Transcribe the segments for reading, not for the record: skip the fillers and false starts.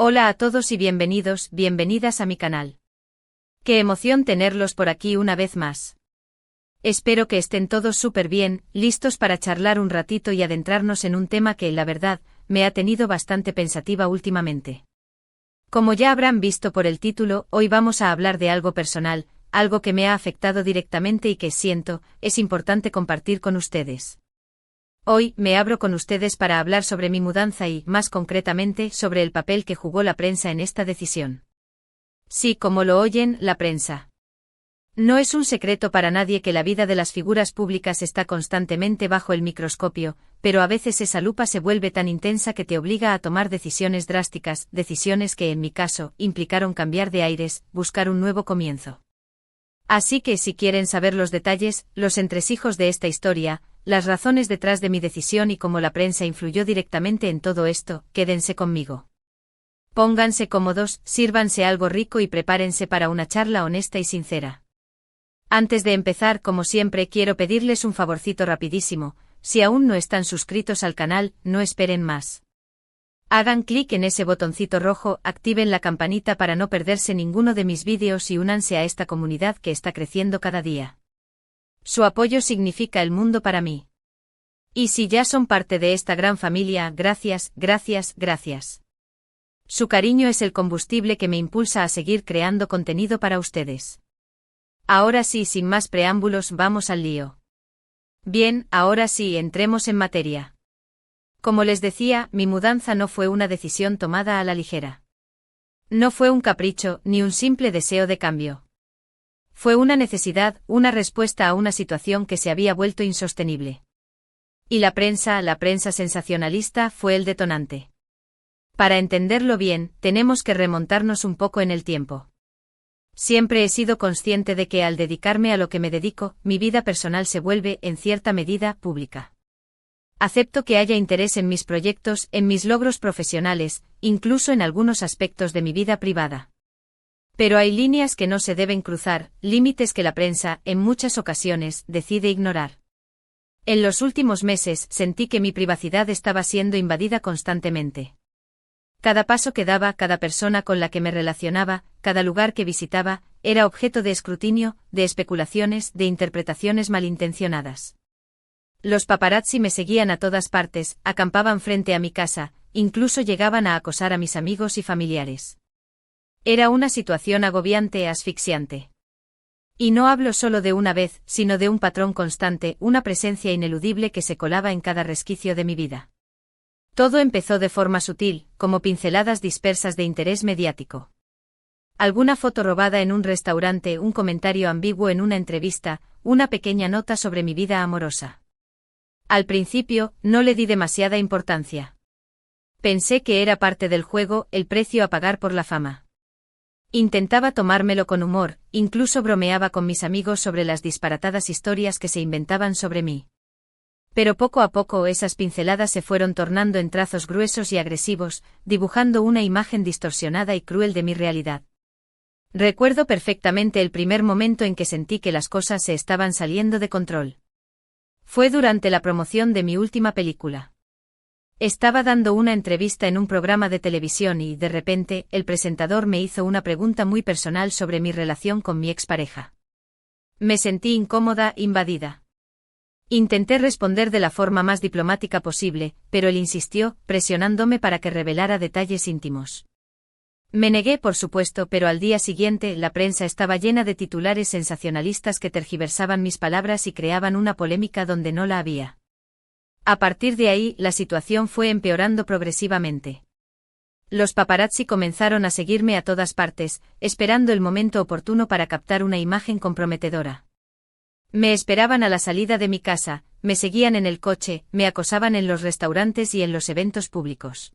Hola a todos y bienvenidos, bienvenidas a mi canal. Qué emoción tenerlos por aquí una vez más. Espero que estén todos súper bien, listos para charlar un ratito y adentrarnos en un tema que, la verdad, me ha tenido bastante pensativa últimamente. Como ya habrán visto por el título, hoy vamos a hablar de algo personal, algo que me ha afectado directamente y que siento, es importante compartir con ustedes. Hoy, me abro con ustedes para hablar sobre mi mudanza y, más concretamente, sobre el papel que jugó la prensa en esta decisión. Sí, como lo oyen, la prensa. No es un secreto para nadie que la vida de las figuras públicas está constantemente bajo el microscopio, pero a veces esa lupa se vuelve tan intensa que te obliga a tomar decisiones drásticas, decisiones que, en mi caso, implicaron cambiar de aires, buscar un nuevo comienzo. Así que si quieren saber los detalles, los entresijos de esta historia, las razones detrás de mi decisión y cómo la prensa influyó directamente en todo esto, quédense conmigo. Pónganse cómodos, sírvanse algo rico y prepárense para una charla honesta y sincera. Antes de empezar, como siempre, quiero pedirles un favorcito rapidísimo: si aún no están suscritos al canal, no esperen más. Hagan clic en ese botoncito rojo, activen la campanita para no perderse ninguno de mis vídeos y únanse a esta comunidad que está creciendo cada día. Su apoyo significa el mundo para mí. Y si ya son parte de esta gran familia, gracias, gracias, gracias. Su cariño es el combustible que me impulsa a seguir creando contenido para ustedes. Ahora sí, sin más preámbulos, vamos al lío. Bien, ahora sí, entremos en materia. Como les decía, mi mudanza no fue una decisión tomada a la ligera. No fue un capricho, ni un simple deseo de cambio. Fue una necesidad, una respuesta a una situación que se había vuelto insostenible. Y la prensa sensacionalista, fue el detonante. Para entenderlo bien, tenemos que remontarnos un poco en el tiempo. Siempre he sido consciente de que al dedicarme a lo que me dedico, mi vida personal se vuelve, en cierta medida, pública. Acepto que haya interés en mis proyectos, en mis logros profesionales, incluso en algunos aspectos de mi vida privada. Pero hay líneas que no se deben cruzar, límites que la prensa, en muchas ocasiones, decide ignorar. En los últimos meses sentí que mi privacidad estaba siendo invadida constantemente. Cada paso que daba, cada persona con la que me relacionaba, cada lugar que visitaba, era objeto de escrutinio, de especulaciones, de interpretaciones malintencionadas. Los paparazzi me seguían a todas partes, acampaban frente a mi casa, incluso llegaban a acosar a mis amigos y familiares. Era una situación agobiante e asfixiante. Y no hablo solo de una vez, sino de un patrón constante, una presencia ineludible que se colaba en cada resquicio de mi vida. Todo empezó de forma sutil, como pinceladas dispersas de interés mediático. Alguna foto robada en un restaurante, un comentario ambiguo en una entrevista, una pequeña nota sobre mi vida amorosa. Al principio, no le di demasiada importancia. Pensé que era parte del juego, el precio a pagar por la fama. Intentaba tomármelo con humor, incluso bromeaba con mis amigos sobre las disparatadas historias que se inventaban sobre mí. Pero poco a poco esas pinceladas se fueron tornando en trazos gruesos y agresivos, dibujando una imagen distorsionada y cruel de mi realidad. Recuerdo perfectamente el primer momento en que sentí que las cosas se estaban saliendo de control. Fue durante la promoción de mi última película. Estaba dando una entrevista en un programa de televisión y, de repente, el presentador me hizo una pregunta muy personal sobre mi relación con mi expareja. Me sentí incómoda, invadida. Intenté responder de la forma más diplomática posible, pero él insistió, presionándome para que revelara detalles íntimos. Me negué, por supuesto, pero al día siguiente la prensa estaba llena de titulares sensacionalistas que tergiversaban mis palabras y creaban una polémica donde no la había. A partir de ahí, la situación fue empeorando progresivamente. Los paparazzi comenzaron a seguirme a todas partes, esperando el momento oportuno para captar una imagen comprometedora. Me esperaban a la salida de mi casa, me seguían en el coche, me acosaban en los restaurantes y en los eventos públicos.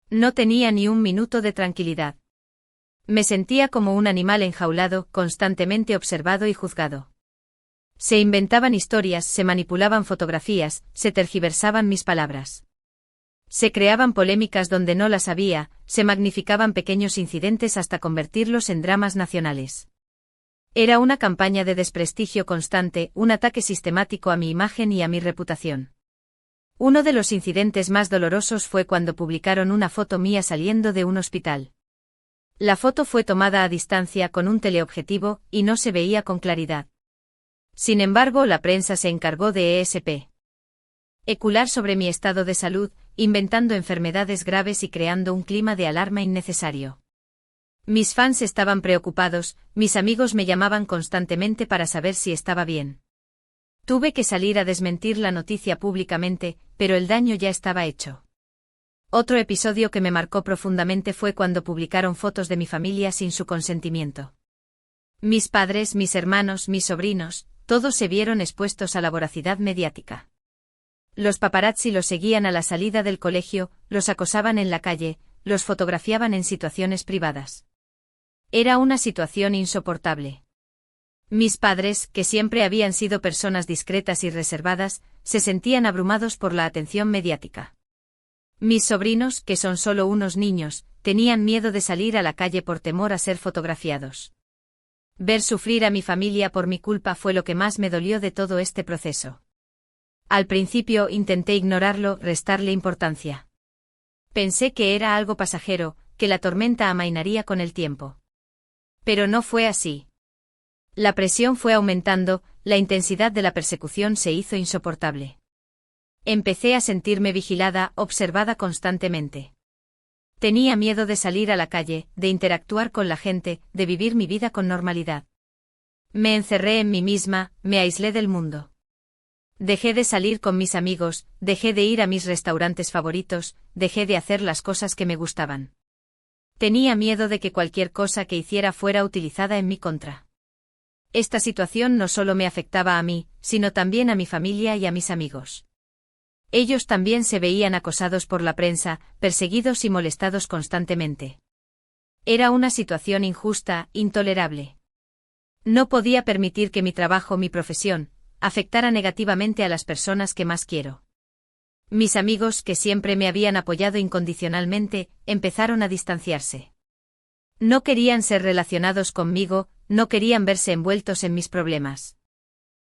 No tenía ni un minuto de tranquilidad. Me sentía como un animal enjaulado, constantemente observado y juzgado. Se inventaban historias, se manipulaban fotografías, se tergiversaban mis palabras. Se creaban polémicas donde no las había, se magnificaban pequeños incidentes hasta convertirlos en dramas nacionales. Era una campaña de desprestigio constante, un ataque sistemático a mi imagen y a mi reputación. Uno de los incidentes más dolorosos fue cuando publicaron una foto mía saliendo de un hospital. La foto fue tomada a distancia con un teleobjetivo y no se veía con claridad. Sin embargo, la prensa se encargó de especular sobre mi estado de salud, inventando enfermedades graves y creando un clima de alarma innecesario. Mis fans estaban preocupados, mis amigos me llamaban constantemente para saber si estaba bien. Tuve que salir a desmentir la noticia públicamente, pero el daño ya estaba hecho. Otro episodio que me marcó profundamente fue cuando publicaron fotos de mi familia sin su consentimiento. Mis padres, mis hermanos, mis sobrinos, todos se vieron expuestos a la voracidad mediática. Los paparazzi los seguían a la salida del colegio, los acosaban en la calle, los fotografiaban en situaciones privadas. Era una situación insoportable. Mis padres, que siempre habían sido personas discretas y reservadas, se sentían abrumados por la atención mediática. Mis sobrinos, que son solo unos niños, tenían miedo de salir a la calle por temor a ser fotografiados. Ver sufrir a mi familia por mi culpa fue lo que más me dolió de todo este proceso. Al principio intenté ignorarlo, restarle importancia. Pensé que era algo pasajero, que la tormenta amainaría con el tiempo. Pero no fue así. La presión fue aumentando, la intensidad de la persecución se hizo insoportable. Empecé a sentirme vigilada, observada constantemente. Tenía miedo de salir a la calle, de interactuar con la gente, de vivir mi vida con normalidad. Me encerré en mí misma, me aislé del mundo. Dejé de salir con mis amigos, dejé de ir a mis restaurantes favoritos, dejé de hacer las cosas que me gustaban. Tenía miedo de que cualquier cosa que hiciera fuera utilizada en mi contra. Esta situación no solo me afectaba a mí, sino también a mi familia y a mis amigos. Ellos también se veían acosados por la prensa, perseguidos y molestados constantemente. Era una situación injusta, intolerable. No podía permitir que mi trabajo, mi profesión, afectara negativamente a las personas que más quiero. Mis amigos, que siempre me habían apoyado incondicionalmente, empezaron a distanciarse. No querían ser relacionados conmigo, no querían verse envueltos en mis problemas.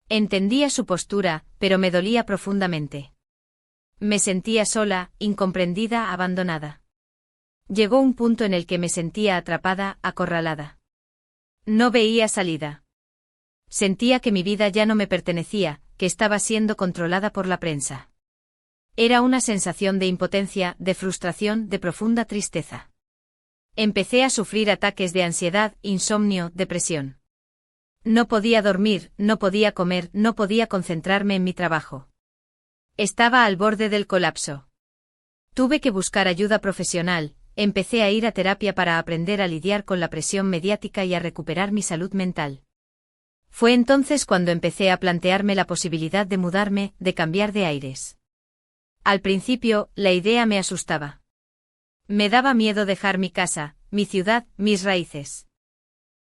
Entendía su postura, pero me dolía profundamente. Me sentía sola, incomprendida, abandonada. Llegó un punto en el que me sentía atrapada, acorralada. No veía salida. Sentía que mi vida ya no me pertenecía, que estaba siendo controlada por la prensa. Era una sensación de impotencia, de frustración, de profunda tristeza. Empecé a sufrir ataques de ansiedad, insomnio, depresión. No podía dormir, no podía comer, no podía concentrarme en mi trabajo. Estaba al borde del colapso. Tuve que buscar ayuda profesional, empecé a ir a terapia para aprender a lidiar con la presión mediática y a recuperar mi salud mental. Fue entonces cuando empecé a plantearme la posibilidad de mudarme, de cambiar de aires. Al principio, la idea me asustaba. Me daba miedo dejar mi casa, mi ciudad, mis raíces.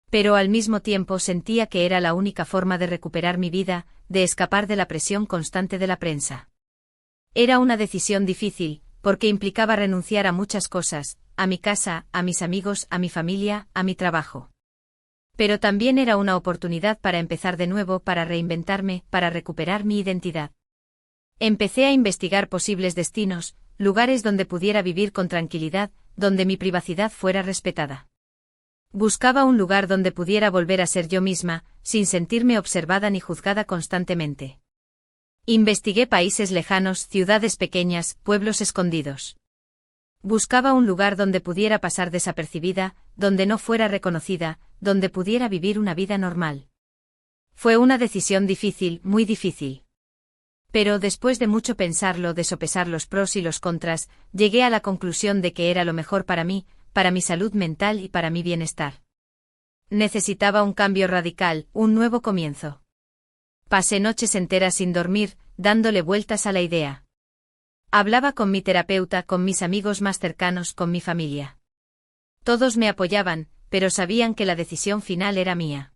Pero al mismo tiempo sentía que era la única forma de recuperar mi vida, de escapar de la presión constante de la prensa. Era una decisión difícil, porque implicaba renunciar a muchas cosas, a mi casa, a mis amigos, a mi familia, a mi trabajo. Pero también era una oportunidad para empezar de nuevo, para reinventarme, para recuperar mi identidad. Empecé a investigar posibles destinos, lugares donde pudiera vivir con tranquilidad, donde mi privacidad fuera respetada. Buscaba un lugar donde pudiera volver a ser yo misma, sin sentirme observada ni juzgada constantemente. Investigué países lejanos, ciudades pequeñas, pueblos escondidos. Buscaba un lugar donde pudiera pasar desapercibida, donde no fuera reconocida, donde pudiera vivir una vida normal. Fue una decisión difícil, muy difícil. Pero después de mucho pensarlo, de sopesar los pros y los contras, llegué a la conclusión de que era lo mejor para mí, para mi salud mental y para mi bienestar. Necesitaba un cambio radical, un nuevo comienzo. Pasé noches enteras sin dormir, dándole vueltas a la idea. Hablaba con mi terapeuta, con mis amigos más cercanos, con mi familia. Todos me apoyaban, pero sabían que la decisión final era mía.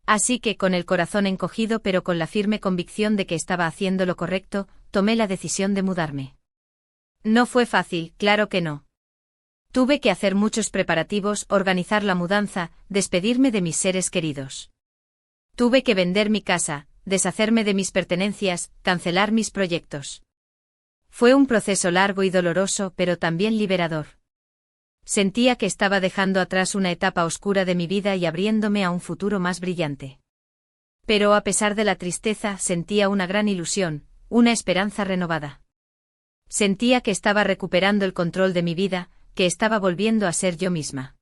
Así que, con el corazón encogido pero con la firme convicción de que estaba haciendo lo correcto, tomé la decisión de mudarme. No fue fácil, claro que no. Tuve que hacer muchos preparativos, organizar la mudanza, despedirme de mis seres queridos. Tuve que vender mi casa, deshacerme de mis pertenencias, cancelar mis proyectos. Fue un proceso largo y doloroso, pero también liberador. Sentía que estaba dejando atrás una etapa oscura de mi vida y abriéndome a un futuro más brillante. Pero a pesar de la tristeza, sentía una gran ilusión, una esperanza renovada. Sentía que estaba recuperando el control de mi vida, que estaba volviendo a ser yo misma.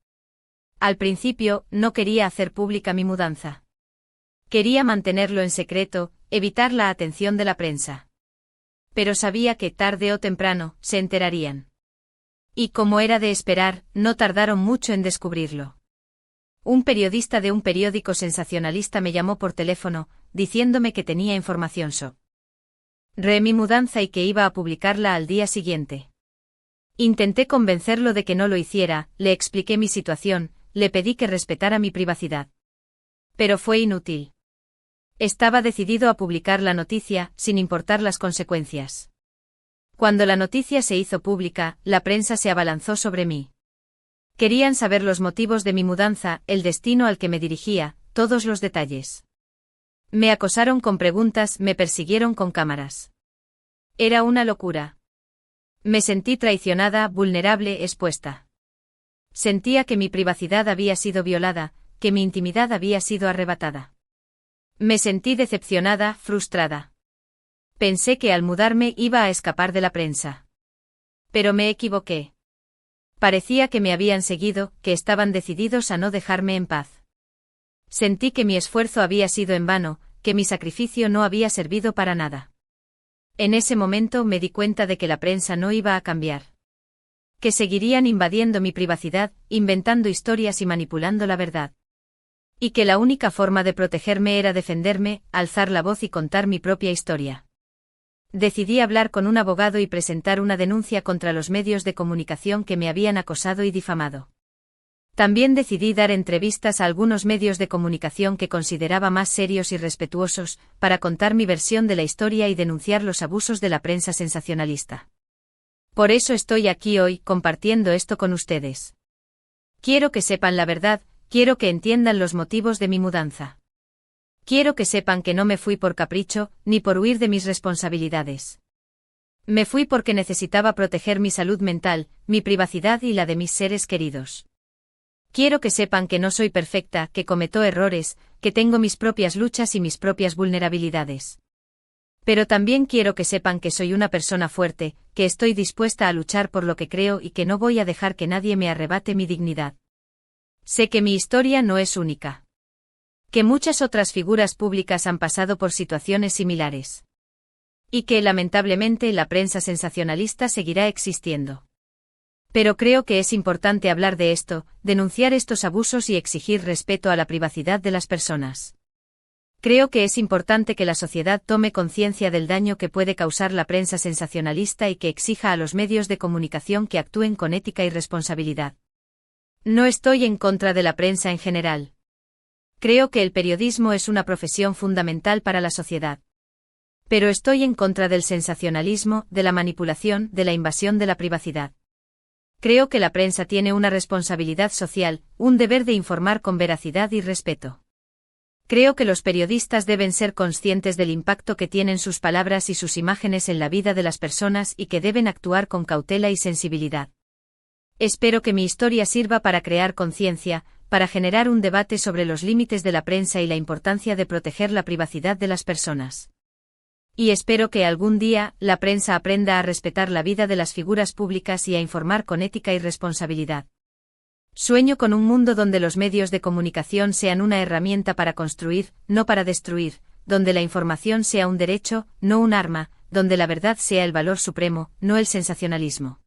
Al principio, no quería hacer pública mi mudanza. Quería mantenerlo en secreto, evitar la atención de la prensa. Pero sabía que tarde o temprano se enterarían. Y como era de esperar, no tardaron mucho en descubrirlo. Un periodista de un periódico sensacionalista me llamó por teléfono, diciéndome que tenía información sobre mi mudanza y que iba a publicarla al día siguiente. Intenté convencerlo de que no lo hiciera, le expliqué mi situación, le pedí que respetara mi privacidad. Pero fue inútil. Estaba decidido a publicar la noticia, sin importar las consecuencias. Cuando la noticia se hizo pública, la prensa se abalanzó sobre mí. Querían saber los motivos de mi mudanza, el destino al que me dirigía, todos los detalles. Me acosaron con preguntas, me persiguieron con cámaras. Era una locura. Me sentí traicionada, vulnerable, expuesta. Sentía que mi privacidad había sido violada, que mi intimidad había sido arrebatada. Me sentí decepcionada, frustrada. Pensé que al mudarme iba a escapar de la prensa. Pero me equivoqué. Parecía que me habían seguido, que estaban decididos a no dejarme en paz. Sentí que mi esfuerzo había sido en vano, que mi sacrificio no había servido para nada. En ese momento me di cuenta de que la prensa no iba a cambiar. Que seguirían invadiendo mi privacidad, inventando historias y manipulando la verdad. Y que la única forma de protegerme era defenderme, alzar la voz y contar mi propia historia. Decidí hablar con un abogado y presentar una denuncia contra los medios de comunicación que me habían acosado y difamado. También decidí dar entrevistas a algunos medios de comunicación que consideraba más serios y respetuosos, para contar mi versión de la historia y denunciar los abusos de la prensa sensacionalista. Por eso estoy aquí hoy, compartiendo esto con ustedes. Quiero que sepan la verdad, quiero que entiendan los motivos de mi mudanza. Quiero que sepan que no me fui por capricho, ni por huir de mis responsabilidades. Me fui porque necesitaba proteger mi salud mental, mi privacidad y la de mis seres queridos. Quiero que sepan que no soy perfecta, que cometo errores, que tengo mis propias luchas y mis propias vulnerabilidades. Pero también quiero que sepan que soy una persona fuerte, que estoy dispuesta a luchar por lo que creo y que no voy a dejar que nadie me arrebate mi dignidad. Sé que mi historia no es única. Que muchas otras figuras públicas han pasado por situaciones similares. Y que, lamentablemente, la prensa sensacionalista seguirá existiendo. Pero creo que es importante hablar de esto, denunciar estos abusos y exigir respeto a la privacidad de las personas. Creo que es importante que la sociedad tome conciencia del daño que puede causar la prensa sensacionalista y que exija a los medios de comunicación que actúen con ética y responsabilidad. No estoy en contra de la prensa en general. Creo que el periodismo es una profesión fundamental para la sociedad. Pero estoy en contra del sensacionalismo, de la manipulación, de la invasión de la privacidad. Creo que la prensa tiene una responsabilidad social, un deber de informar con veracidad y respeto. Creo que los periodistas deben ser conscientes del impacto que tienen sus palabras y sus imágenes en la vida de las personas y que deben actuar con cautela y sensibilidad. Espero que mi historia sirva para crear conciencia, para generar un debate sobre los límites de la prensa y la importancia de proteger la privacidad de las personas. Y espero que algún día, la prensa aprenda a respetar la vida de las figuras públicas y a informar con ética y responsabilidad. Sueño con un mundo donde los medios de comunicación sean una herramienta para construir, no para destruir, donde la información sea un derecho, no un arma, donde la verdad sea el valor supremo, no el sensacionalismo.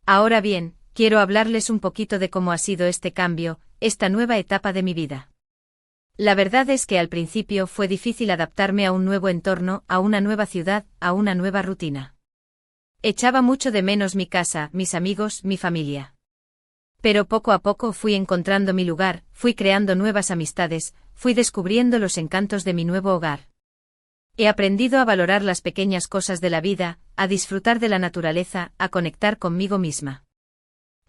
Ahora bien, quiero hablarles un poquito de cómo ha sido este cambio, esta nueva etapa de mi vida. La verdad es que al principio fue difícil adaptarme a un nuevo entorno, a una nueva ciudad, a una nueva rutina. Echaba mucho de menos mi casa, mis amigos, mi familia. Pero poco a poco fui encontrando mi lugar, fui creando nuevas amistades, fui descubriendo los encantos de mi nuevo hogar. He aprendido a valorar las pequeñas cosas de la vida, a disfrutar de la naturaleza, a conectar conmigo misma.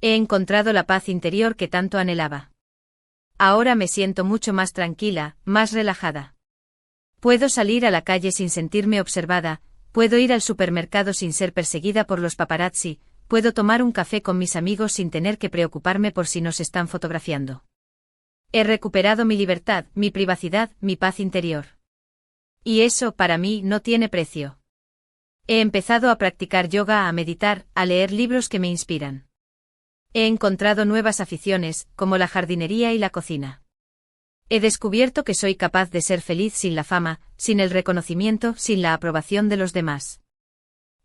He encontrado la paz interior que tanto anhelaba. Ahora me siento mucho más tranquila, más relajada. Puedo salir a la calle sin sentirme observada, Puedo ir al supermercado sin ser perseguida por los paparazzi, puedo tomar un café con mis amigos sin tener que preocuparme por si nos están fotografiando. He recuperado mi libertad, mi privacidad, mi paz interior. Y eso, para mí, no tiene precio. He empezado a practicar yoga, a meditar, a leer libros que me inspiran. He encontrado nuevas aficiones, como la jardinería y la cocina. He descubierto que soy capaz de ser feliz sin la fama, sin el reconocimiento, sin la aprobación de los demás.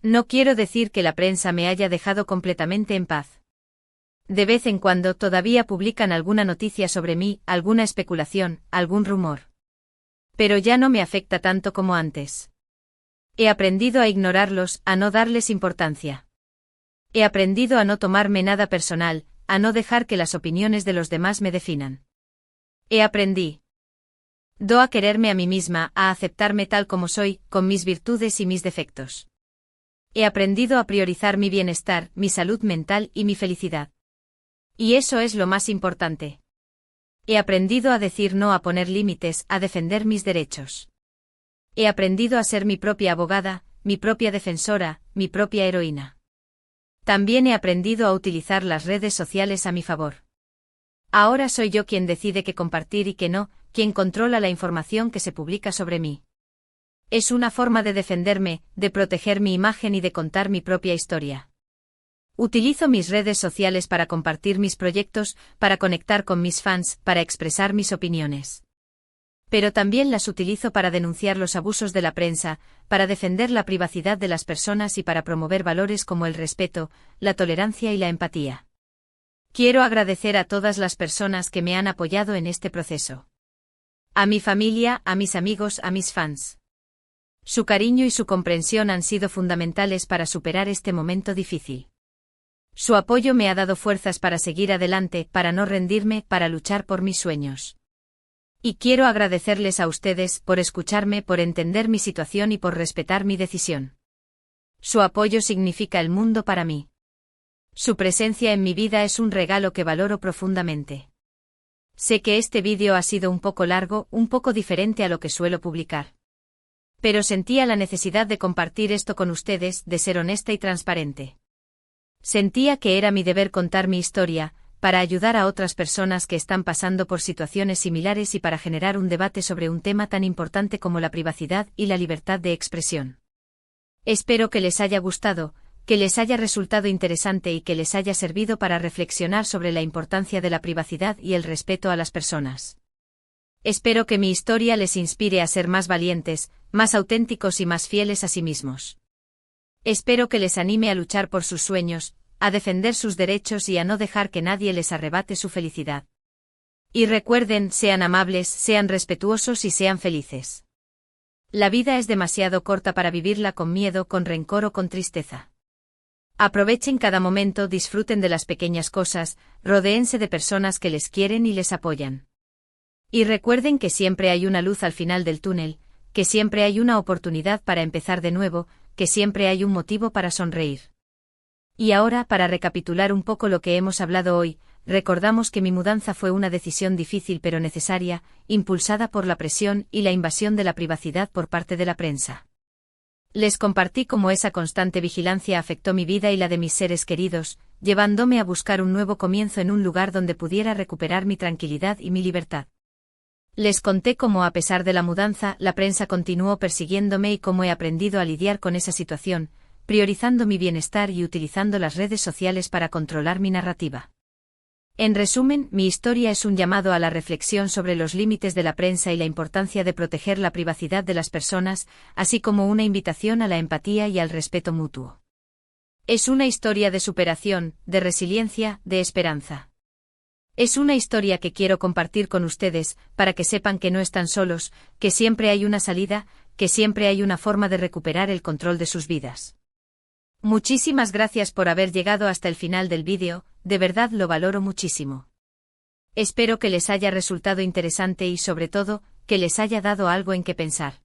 No quiero decir que la prensa me haya dejado completamente en paz. De vez en cuando todavía publican alguna noticia sobre mí, alguna especulación, algún rumor. Pero ya no me afecta tanto como antes. He aprendido a ignorarlos, a no darles importancia. He aprendido a no tomarme nada personal, a no dejar que las opiniones de los demás me definan. He aprendido a quererme a mí misma, a aceptarme tal como soy, con mis virtudes y mis defectos. He aprendido a priorizar mi bienestar, mi salud mental y mi felicidad. Y eso es lo más importante. He aprendido a decir no, a poner límites, a defender mis derechos. He aprendido a ser mi propia abogada, mi propia defensora, mi propia heroína. También he aprendido a utilizar las redes sociales a mi favor. Ahora soy yo quien decide qué compartir y qué no, quien controla la información que se publica sobre mí. Es una forma de defenderme, de proteger mi imagen y de contar mi propia historia. Utilizo mis redes sociales para compartir mis proyectos, para conectar con mis fans, para expresar mis opiniones. Pero también las utilizo para denunciar los abusos de la prensa, para defender la privacidad de las personas y para promover valores como el respeto, la tolerancia y la empatía. Quiero agradecer a todas las personas que me han apoyado en este proceso. A mi familia, a mis amigos, a mis fans. Su cariño y su comprensión han sido fundamentales para superar este momento difícil. Su apoyo me ha dado fuerzas para seguir adelante, para no rendirme, para luchar por mis sueños. Y quiero agradecerles a ustedes por escucharme, por entender mi situación y por respetar mi decisión. Su apoyo significa el mundo para mí. Su presencia en mi vida es un regalo que valoro profundamente. Sé que este vídeo ha sido un poco largo, un poco diferente a lo que suelo publicar. Pero sentía la necesidad de compartir esto con ustedes, de ser honesta y transparente. Sentía que era mi deber contar mi historia, para ayudar a otras personas que están pasando por situaciones similares y para generar un debate sobre un tema tan importante como la privacidad y la libertad de expresión. Espero que les haya gustado, que les haya resultado interesante y que les haya servido para reflexionar sobre la importancia de la privacidad y el respeto a las personas. Espero que mi historia les inspire a ser más valientes, más auténticos y más fieles a sí mismos. Espero que les anime a luchar por sus sueños, a defender sus derechos y a no dejar que nadie les arrebate su felicidad. Y recuerden, sean amables, sean respetuosos y sean felices. La vida es demasiado corta para vivirla con miedo, con rencor o con tristeza. Aprovechen cada momento, disfruten de las pequeñas cosas, rodéense de personas que les quieren y les apoyan. Y recuerden que siempre hay una luz al final del túnel, que siempre hay una oportunidad para empezar de nuevo, que siempre hay un motivo para sonreír. Y ahora, para recapitular un poco lo que hemos hablado hoy, recordamos que mi mudanza fue una decisión difícil pero necesaria, impulsada por la presión y la invasión de la privacidad por parte de la prensa. Les compartí cómo esa constante vigilancia afectó mi vida y la de mis seres queridos, llevándome a buscar un nuevo comienzo en un lugar donde pudiera recuperar mi tranquilidad y mi libertad. Les conté cómo a pesar de la mudanza, la prensa continuó persiguiéndome y cómo he aprendido a lidiar con esa situación, priorizando mi bienestar y utilizando las redes sociales para controlar mi narrativa. En resumen, mi historia es un llamado a la reflexión sobre los límites de la prensa y la importancia de proteger la privacidad de las personas, así como una invitación a la empatía y al respeto mutuo. Es una historia de superación, de resiliencia, de esperanza. Es una historia que quiero compartir con ustedes, para que sepan que no están solos, que siempre hay una salida, que siempre hay una forma de recuperar el control de sus vidas. Muchísimas gracias por haber llegado hasta el final del vídeo, de verdad lo valoro muchísimo. Espero que les haya resultado interesante y sobre todo, que les haya dado algo en qué pensar.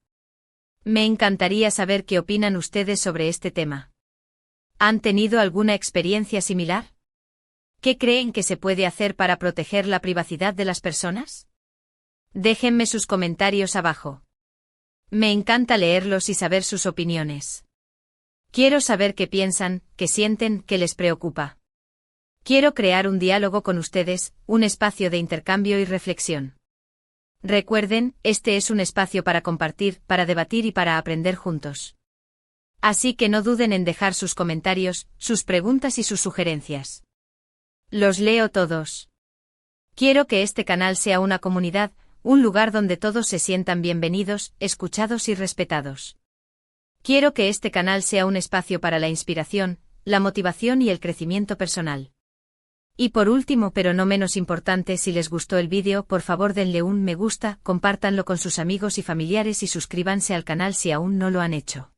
Me encantaría saber qué opinan ustedes sobre este tema. ¿Han tenido alguna experiencia similar? ¿Qué creen que se puede hacer para proteger la privacidad de las personas? Déjenme sus comentarios abajo. Me encanta leerlos y saber sus opiniones. Quiero saber qué piensan, qué sienten, qué les preocupa. Quiero crear un diálogo con ustedes, un espacio de intercambio y reflexión. Recuerden, este es un espacio para compartir, para debatir y para aprender juntos. Así que no duden en dejar sus comentarios, sus preguntas y sus sugerencias. Los leo todos. Quiero que este canal sea una comunidad, un lugar donde todos se sientan bienvenidos, escuchados y respetados. Quiero que este canal sea un espacio para la inspiración, la motivación y el crecimiento personal. Y por último pero no menos importante, si les gustó el vídeo, por favor denle un me gusta, compártanlo con sus amigos y familiares y suscríbanse al canal si aún no lo han hecho.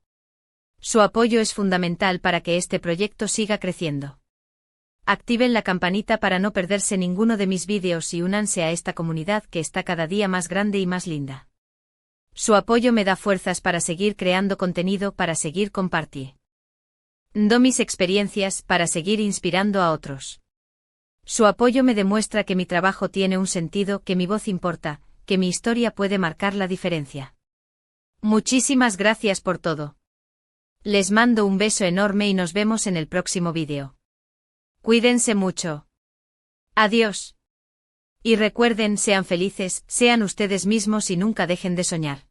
Su apoyo es fundamental para que este proyecto siga creciendo. Activen la campanita para no perderse ninguno de mis vídeos y únanse a esta comunidad que está cada día más grande y más linda. Su apoyo me da fuerzas para seguir creando contenido, para seguir compartiendo mis experiencias, para seguir inspirando a otros. Su apoyo me demuestra que mi trabajo tiene un sentido, que mi voz importa, que mi historia puede marcar la diferencia. Muchísimas gracias por todo. Les mando un beso enorme y nos vemos en el próximo vídeo. Cuídense mucho. Adiós. Y recuerden, sean felices, sean ustedes mismos y nunca dejen de soñar.